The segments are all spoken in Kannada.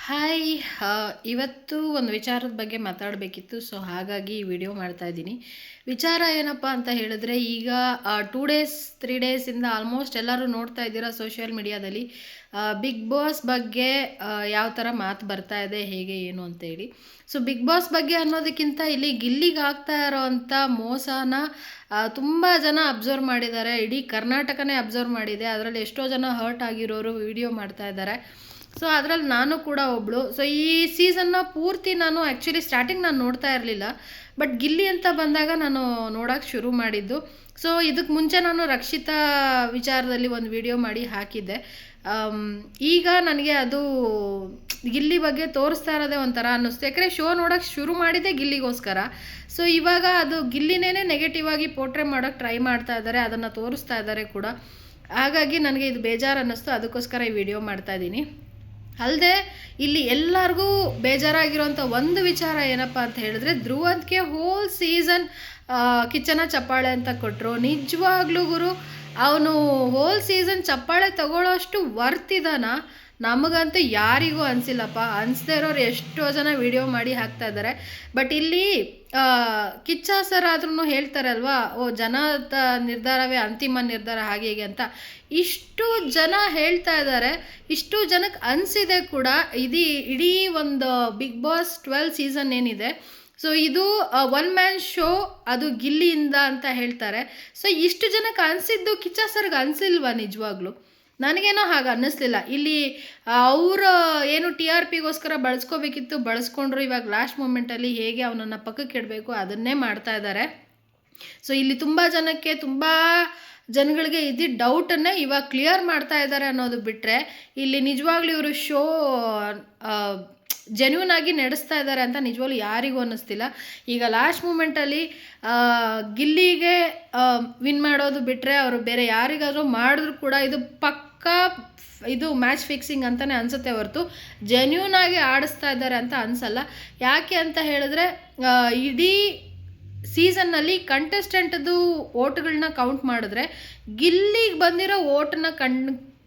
ಹಾಯ್ ಇವತ್ತು ಒಂದು ವಿಚಾರದ ಬಗ್ಗೆ ಮಾತಾಡಬೇಕಿತ್ತು. ಸೊ ಹಾಗಾಗಿ ಈ ವಿಡಿಯೋ ಮಾಡ್ತಾ ಇದ್ದೀನಿ. ವಿಚಾರ ಏನಪ್ಪ ಅಂತ ಹೇಳಿದ್ರೆ, ಈಗ 2 ಡೇಸ್ 3 ಡೇಸಿಂದ ಆಲ್ಮೋಸ್ಟ್ ಎಲ್ಲರೂ ನೋಡ್ತಾ ಇದ್ದೀರಾ ಸೋಷಿಯಲ್ ಮೀಡಿಯಾದಲ್ಲಿ ಬಿಗ್ ಬಾಸ್ ಬಗ್ಗೆ ಯಾವ ಥರ ಮಾತು ಬರ್ತಾ ಇದೆ, ಹೇಗೆ ಏನು ಅಂತೇಳಿ. ಸೊ ಬಿಗ್ ಬಾಸ್ ಬಗ್ಗೆ ಅನ್ನೋದಕ್ಕಿಂತ ಇಲ್ಲಿ ಗಿಲ್ಲಿಗೆ ಆಗ್ತಾ ಇರೋವಂಥ ಮೋಸನ ತುಂಬ ಜನ ಅಬ್ಸರ್ವ್ ಮಾಡಿದ್ದಾರೆ. ಇಡೀ ಕರ್ನಾಟಕನೇ ಅಬ್ಸರ್ವ್ ಮಾಡಿದೆ. ಅದರಲ್ಲಿ ಎಷ್ಟೋ ಜನ ಹರ್ಟ್ ಆಗಿರೋರು ವಿಡಿಯೋ ಮಾಡ್ತಾ ಇದ್ದಾರೆ. ಸೊ ಅದರಲ್ಲಿ ನಾನು ಕೂಡ ಒಬ್ಬಳು. ಸೊ ಈ ಸೀಸನ್ನ ಪೂರ್ತಿ ನಾನು ಆ್ಯಕ್ಚುಲಿ ಸ್ಟಾರ್ಟಿಂಗ್ ನಾನು ನೋಡ್ತಾ ಇರಲಿಲ್ಲ, ಬಟ್ ಗಿಲ್ಲಿ ಅಂತ ಬಂದಾಗ ನಾನು ನೋಡೋಕ್ಕೆ ಶುರು ಮಾಡಿದ್ದು. ಸೊ ಇದಕ್ಕೆ ಮುಂಚೆ ನಾನು ರಕ್ಷಿತಾ ವಿಚಾರದಲ್ಲಿ ಒಂದು ವಿಡಿಯೋ ಮಾಡಿ ಹಾಕಿದ್ದೆ. ಈಗ ನನಗೆ ಅದು ಗಿಲ್ಲಿ ಬಗ್ಗೆ ತೋರಿಸ್ತಾ ಇರೋದೇ ಒಂಥರ ಅನ್ನಿಸ್ತು. ಯಾಕಂದರೆ ಶೋ ನೋಡೋಕ್ಕೆ ಶುರು ಮಾಡಿದ್ದೆ ಗಿಲ್ಲಿಗೋಸ್ಕರ. ಸೊ ಇವಾಗ ಅದು ಗಿಲ್ಲಿನೇ ನೆಗೆಟಿವ್ ಆಗಿ ಪೋರ್ಟ್ರೇ ಮಾಡೋಕ್ಕೆ ಟ್ರೈ ಮಾಡ್ತಾ ಇದ್ದಾರೆ, ಅದನ್ನು ತೋರಿಸ್ತಾ ಇದ್ದಾರೆ ಕೂಡ. ಹಾಗಾಗಿ ನನಗೆ ಇದು ಬೇಜಾರು ಅನ್ನಿಸ್ತು, ಅದಕ್ಕೋಸ್ಕರ ಈ ವಿಡಿಯೋ ಮಾಡ್ತಾಯಿದ್ದೀನಿ. ಅಲ್ಲದೆ ಇಲ್ಲಿ ಎಲ್ಲರಿಗೂ ಬೇಜಾರಾಗಿರೋಂಥ ಒಂದು ವಿಚಾರ ಏನಪ್ಪ ಅಂತ ಹೇಳಿದ್ರೆ, ಧ್ರುವಂತ್ಗೆ ಹೋಲ್ ಸೀಸನ್ ಕಿಚ್ಚನ ಚಪ್ಪಾಳೆ ಅಂತ ಕೊಟ್ಟರು. ನಿಜವಾಗ್ಲೂ ಗುರು, ಅವನು ಹೋಲ್ ಸೀಸನ್ ಚಪ್ಪಾಳೆ ತಗೊಳ್ಳೋಷ್ಟು ವರ್ತಿದಾನ ನಮಗಂತೂ ಯಾರಿಗೂ ಅನಿಸಿಲ್ಲಪ್ಪ. ಅನಿಸ್ದೇ ಇರೋರು ಎಷ್ಟೋ ಜನ ವಿಡಿಯೋ ಮಾಡಿ ಹಾಕ್ತಾ ಇದ್ದಾರೆ. ಬಟ್ ಇಲ್ಲಿ ಕಿಚ್ಚ ಸರ್ ಆದ್ರೂ ಹೇಳ್ತಾರೆ ಅಲ್ವಾ, ಜನದ ನಿರ್ಧಾರವೇ ಅಂತಿಮ ನಿರ್ಧಾರ ಹಾಗೆ ಹೀಗೆ ಅಂತ. ಇಷ್ಟು ಜನ ಹೇಳ್ತಾ ಇದ್ದಾರೆ, ಇಷ್ಟು ಜನಕ್ಕೆ ಅನಿಸಿದೆ ಕೂಡ. ಇಡೀ ಒಂದು ಬಿಗ್ ಬಾಸ್ 12 ಸೀಸನ್ ಏನಿದೆ, ಸೊ ಇದು 1 ಮ್ಯಾನ್ ಶೋ, ಅದು ಗಿಲ್ಲಿಯಿಂದ ಅಂತ ಹೇಳ್ತಾರೆ. ಸೊ ಇಷ್ಟು ಜನಕ್ಕೆ ಅನಿಸಿದ್ದು ಕಿಚ್ಚ ಸರ್ಗೆ ಅನಿಸಿಲ್ವಾ? ನಿಜವಾಗ್ಲೂ ನನಗೇನೋ ಹಾಗೆ ಅನ್ನಿಸ್ಲಿಲ್ಲ. ಇಲ್ಲಿ ಅವರು ಏನು TRPಗೋಸ್ಕರ ಬಳಸ್ಕೋಬೇಕಿತ್ತು, ಬಳಸ್ಕೊಂಡ್ರು. ಇವಾಗ ಲಾಸ್ಟ್ ಮೂಮೆಂಟಲ್ಲಿ ಹೇಗೆ ಅವನನ್ನು ಪಕ್ಕಕ್ಕೆ ಇಡಬೇಕು ಅದನ್ನೇ ಮಾಡ್ತಾ ಇದ್ದಾರೆ. ಸೊ ಇಲ್ಲಿ ತುಂಬ ಜನಗಳಿಗೆ ಡೌಟನ್ನೇ ಇವಾಗ ಕ್ಲಿಯರ್ ಮಾಡ್ತಾ ಇದ್ದಾರೆ ಅನ್ನೋದು ಬಿಟ್ಟರೆ, ಇಲ್ಲಿ ನಿಜವಾಗ್ಲೂ ಇವರು ಶೋ ಜೆನ್ಯೂನ್ ಆಗಿ ನಡೆಸ್ತಾ ಇದ್ದಾರೆ ಅಂತ ನಿಜವಾಗ್ಲೂ ಯಾರಿಗೂ ಅನ್ನಿಸ್ತಿಲ್ಲ. ಈಗ ಲಾಸ್ಟ್ ಮೂಮೆಂಟಲ್ಲಿ ಗಿಲ್ಲಿಗೆ ವಿನ್ ಮಾಡೋದು ಬಿಟ್ಟರೆ, ಅವರು ಬೇರೆ ಯಾರಿಗಾದರೂ ಮಾಡಿದ್ರು ಕೂಡ ಇದು ಇದು ಮ್ಯಾಚ್ ಫಿಕ್ಸಿಂಗ್ ಅಂತಲೇ ಅನಿಸುತ್ತೆ ಹೊರತು ಜೆನ್ಯೂನ್ ಆಗಿ ಆಡಿಸ್ತಾ ಇದ್ದಾರೆ ಅಂತ ಅನಿಸಲ್ಲ. ಯಾಕೆ ಅಂತ ಹೇಳಿದ್ರೆ, ಇಡೀ ಸೀಸನ್ನಲ್ಲಿ ಕಂಟೆಸ್ಟೆಂಟ್ದು ಓಟ್ಗಳನ್ನ ಕೌಂಟ್ ಮಾಡಿದ್ರೆ, ಗಿಲ್ಲಿಗೆ ಬಂದಿರೋ ಓಟನ್ನ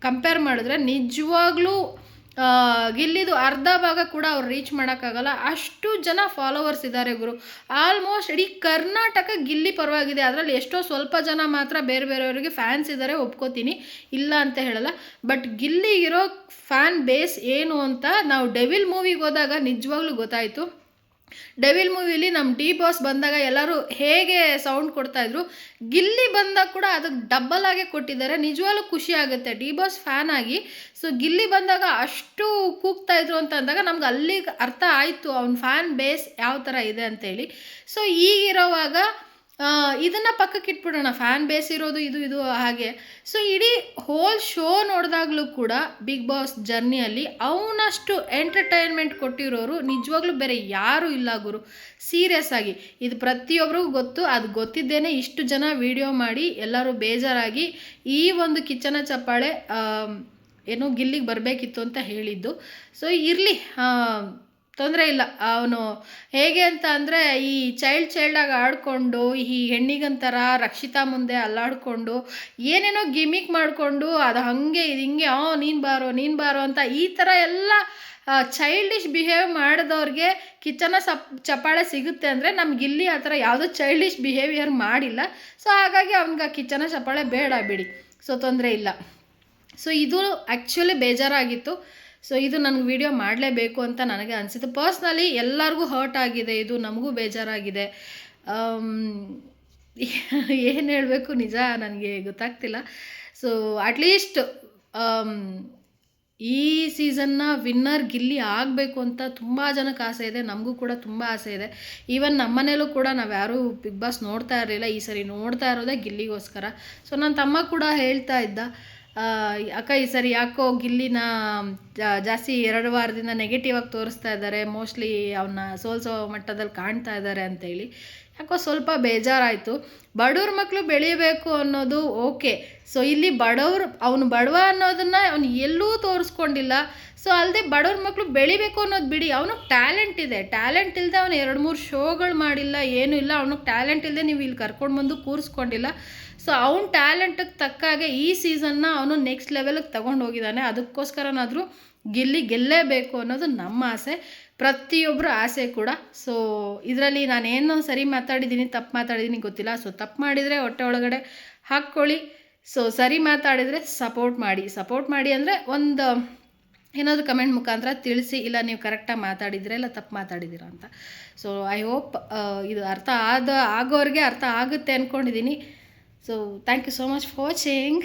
ಕಂಪೇರ್ ಮಾಡಿದ್ರೆ ನಿಜವಾಗ್ಲೂ ಗಿಲ್ಲಿದು ಅರ್ಧ ಭಾಗ ಕೂಡ ಅವ್ರು ರೀಚ್ ಮಾಡೋಕ್ಕಾಗಲ್ಲ. ಅಷ್ಟು ಜನ ಫಾಲೋವರ್ಸ್ ಇದ್ದಾರೆ ಗುರು. ಆಲ್ಮೋಸ್ಟ್ ಇಡೀ ಕರ್ನಾಟಕ ಗಿಲ್ಲಿ ಪರವಾಗಿದೆ. ಅದರಲ್ಲಿ ಎಷ್ಟೋ ಸ್ವಲ್ಪ ಜನ ಮಾತ್ರ ಬೇರೆಯವರಿಗೆ ಫ್ಯಾನ್ಸ್ ಇದ್ದಾರೆ, ಒಪ್ಕೋತೀನಿ, ಇಲ್ಲ ಅಂತ ಹೇಳಲ್ಲ. ಬಟ್ ಗಿಲ್ಲಿಗಿರೋ ಫ್ಯಾನ್ ಬೇಸ್ ಏನು ಅಂತ ನಾವು ಡೆವಿಲ್ ಮೂವಿಗೆ ಹೋದಾಗ ನಿಜವಾಗ್ಲೂ ಗೊತ್ತಾಯಿತು. ಡೆವಿಲ್ ಮೂವಿಲಿ ನಮ್ಮ ಡಿ ಬಾಸ್ ಬಂದಾಗ ಎಲ್ಲರೂ ಹೇಗೆ ಸೌಂಡ್ ಕೊಡ್ತಾಯಿದ್ರು, ಗಿಲ್ಲಿ ಬಂದಾಗ ಕೂಡ ಅದಕ್ಕೆ ಡಬ್ಬಲ್ ಆಗೇ ಕೊಟ್ಟಿದ್ದಾರೆ. ನಿಜವಾಗ್ಲೂ ಖುಷಿ ಆಗುತ್ತೆ ಡಿ ಬಾಸ್ ಫ್ಯಾನ್ ಆಗಿ. ಸೊ ಗಿಲ್ಲಿ ಬಂದಾಗ ಅಷ್ಟು ಕೂಗ್ತಾಯಿದ್ರು ಅಂತ ಅಂದಾಗ ನಮ್ಗೆ ಅಲ್ಲಿಗೆ ಅರ್ಥ ಆಯಿತು ಅವ್ನ ಫ್ಯಾನ್ ಬೇಸ್ ಯಾವ ಥರ ಇದೆ ಅಂತೇಳಿ. ಸೊ ಈಗಿರೋವಾಗ ಇದನ್ನು ಪಕ್ಕಕ್ಕೆ ಇಟ್ಬಿಡೋಣ, ಫ್ಯಾನ್ ಬೇಸ್ ಇರೋದು ಇದು ಹಾಗೆ. ಸೊ ಇಡೀ ಹೋಲ್ ಶೋ ನೋಡಿದಾಗಲೂ ಕೂಡ ಬಿಗ್ ಬಾಸ್ ಜರ್ನಿಯಲ್ಲಿ ಅವನಷ್ಟು ಎಂಟರ್ಟೈನ್ಮೆಂಟ್ ಕೊಟ್ಟಿರೋರು ನಿಜವಾಗ್ಲೂ ಬೇರೆ ಯಾರೂ ಇಲ್ಲ ಗುರು. ಸೀರಿಯಸ್ ಆಗಿ ಇದು ಪ್ರತಿಯೊಬ್ಬರಿಗೂ ಗೊತ್ತು. ಅದು ಗೊತ್ತಿದ್ದೇನೆ ಇಷ್ಟು ಜನ ವಿಡಿಯೋ ಮಾಡಿ ಎಲ್ಲರೂ ಬೇಜಾರಾಗಿ ಈ ಒಂದು ಕಿಚ್ಚನ ಚಪ್ಪಾಳೆ ಏನೋ ಗಿಲ್ಲಿಗೆ ಬರಬೇಕಿತ್ತು ಅಂತ ಹೇಳಿದ್ದು. ಸೊ ಇರಲಿ, ತೊಂದರೆ ಇಲ್ಲ. ಅವನು ಹೇಗೆ ಅಂತ ಅಂದರೆ, ಈ ಚೈಲ್ಡಾಗಿ ಆಡಿಕೊಂಡು, ಈ ಹೆಣ್ಣಿಗಂತರ ರಕ್ಷಿತಾ ಮುಂದೆ ಅಲ್ಲಾಡಿಕೊಂಡು ಏನೇನೋ ಗಿಮಿಕ್ ಮಾಡಿಕೊಂಡು, ಅದು ಹಾಗೆ ಇದು ಹಿಂಗೆ ನೀನು ಬಾರೋ ಅಂತ ಈ ಥರ ಎಲ್ಲ ಚೈಲ್ಡಿಶ್ ಬಿಹೇವ್ ಮಾಡಿದವ್ರಿಗೆ ಕಿಚ್ಚನ ಚಪ್ಪಾಳೆ ಸಿಗುತ್ತೆ ಅಂದರೆ, ನಮ್ಗೆ ಇಲ್ಲಿ ಆ ಥರ ಯಾವುದೋ ಚೈಲ್ಡಿಶ್ ಬಿಹೇವಿಯರ್ ಮಾಡಿಲ್ಲ. ಸೊ ಹಾಗಾಗಿ ಅವ್ನಿಗೆ ಕಿಚ್ಚನ ಚಪ್ಪಾಳೆ ಬೇಡ ಬಿಡಿ, ಸೊ ತೊಂದರೆ ಇಲ್ಲ. ಸೊ ಇದು ಆ್ಯಕ್ಚುಲಿ ಬೇಜಾರಾಗಿತ್ತು. ಸೊ ಇದು ನನಗೆ ವಿಡಿಯೋ ಮಾಡಲೇಬೇಕು ಅಂತ ನನಗೆ ಅನಿಸಿತು. ಪರ್ಸ್ನಲಿ ಎಲ್ಲರಿಗೂ ಹರ್ಟ್ ಆಗಿದೆ, ಇದು ನಮಗೂ ಬೇಜಾರಾಗಿದೆ. ಏನು ಹೇಳಬೇಕು ನಿಜ ನನಗೆ ಗೊತ್ತಾಗ್ತಿಲ್ಲ. ಸೊ ಅಟ್ಲೀಸ್ಟ್ ಈ ಸೀಸನ್ನ ವಿನ್ನರ್ ಗಿಲ್ಲಿ ಆಗಬೇಕು ಅಂತ ತುಂಬ ಜನಕ್ಕೆ ಆಸೆ ಇದೆ, ನಮಗೂ ಕೂಡ ತುಂಬ ಆಸೆ ಇದೆ. ಈವನ್ ನಮ್ಮ ಮನೇಲೂ ಕೂಡ ನಾವು ಯಾರೂ ಬಿಗ್ ಬಾಸ್ ನೋಡ್ತಾ ಇರಲಿಲ್ಲ, ಈ ಸರಿ ನೋಡ್ತಾ ಇರೋದೇ ಗಿಲ್ಲಿಗೋಸ್ಕರ. ಸೊ ನನ್ನ ತಮ್ಮ ಕೂಡ ಹೇಳ್ತಾ ಇದ್ದ, ಅಕ್ಕ ಈ ಸರಿ ಯಾಕೋ ಗಿಲ್ಲಿನ ಜಾಸ್ತಿ 2 ವಾರದಿಂದ ನೆಗೆಟಿವ್ ಆಗಿ ತೋರಿಸ್ತಾ ಇದ್ದಾರೆ, ಮೋಸ್ಟ್ಲಿ ಅವನ್ನ ಸೋಲ್ಸೋ ಮಟ್ಟದಲ್ಲಿ ಕಾಣ್ತಾ ಇದ್ದಾರೆ ಅಂತೇಳಿ. ಯಾಕೋ ಸ್ವಲ್ಪ ಬೇಜಾರಾಯಿತು. ಬಡವ್ರ ಮಕ್ಕಳು ಬೆಳಿಬೇಕು ಅನ್ನೋದು ಓಕೆ. ಸೊ ಇಲ್ಲಿ ಅವನು ಬಡವ ಅನ್ನೋದನ್ನು ಅವನು ಎಲ್ಲೂ ತೋರಿಸ್ಕೊಂಡಿಲ್ಲ. ಸೊ ಅಲ್ಲದೆ ಬಡವ್ರ ಮಕ್ಕಳು ಬೆಳಿಬೇಕು ಅನ್ನೋದು ಬಿಡಿ, ಅವನಿಗೆ ಟ್ಯಾಲೆಂಟ್ ಇದೆ. ಟ್ಯಾಲೆಂಟ್ ಇಲ್ಲದೆ ಅವನು 2-3 ಶೋಗಳು ಮಾಡಿಲ್ಲ, ಏನೂ ಇಲ್ಲ. ಅವನಿಗೆ ಟ್ಯಾಲೆಂಟ್ ಇಲ್ಲದೆ ನೀವು ಇಲ್ಲಿ ಕರ್ಕೊಂಡು ಬಂದು ಕೂರಿಸ್ಕೊಂಡಿಲ್ಲ. ಸೊ ಅವನ ಟ್ಯಾಲೆಂಟಿಗೆ ತಕ್ಕಾಗೆ ಈ ಸೀಸನ್ನ ಅವನು ನೆಕ್ಸ್ಟ್ ಲೆವೆಲಿಗೆ ತೊಗೊಂಡು ಹೋಗಿದ್ದಾನೆ. ಅದಕ್ಕೋಸ್ಕರನಾದರೂ ಗಿಲ್ಲಿ ಗೆಲ್ಲೇಬೇಕು ಅನ್ನೋದು ನಮ್ಮ ಆಸೆ, ಪ್ರತಿಯೊಬ್ಬರ ಆಸೆ ಕೂಡ. ಸೊ ಇದರಲ್ಲಿ ನಾನೇನು ಸರಿ ಮಾತಾಡಿದ್ದೀನಿ ತಪ್ಪು ಮಾತಾಡಿದ್ದೀನಿ ಗೊತ್ತಿಲ್ಲ. ಸೊ ತಪ್ಪು ಮಾಡಿದರೆ ಹೊಟ್ಟೆ ಒಳಗಡೆ ಹಾಕ್ಕೊಳ್ಳಿ. ಸೊ ಸರಿ ಮಾತಾಡಿದರೆ ಸಪೋರ್ಟ್ ಮಾಡಿ ಅಂದರೆ ಒಂದು ಏನಾದರೂ ಕಮೆಂಟ್ ಮುಖಾಂತರ ತಿಳಿಸಿ, ಇಲ್ಲ ನೀವು ಕರೆಕ್ಟಾಗಿ ಮಾತಾಡಿದ್ದೀರಾ ಇಲ್ಲ ತಪ್ಪು ಮಾತಾಡಿದ್ದೀರಾ ಅಂತ. ಸೊ ಐ ಹೋಪ್ ಇದು ಆಗೋರಿಗೆ ಅರ್ಥ ಆಗುತ್ತೆ ಅಂದ್ಕೊಂಡಿದ್ದೀನಿ. So thank you so much for watching.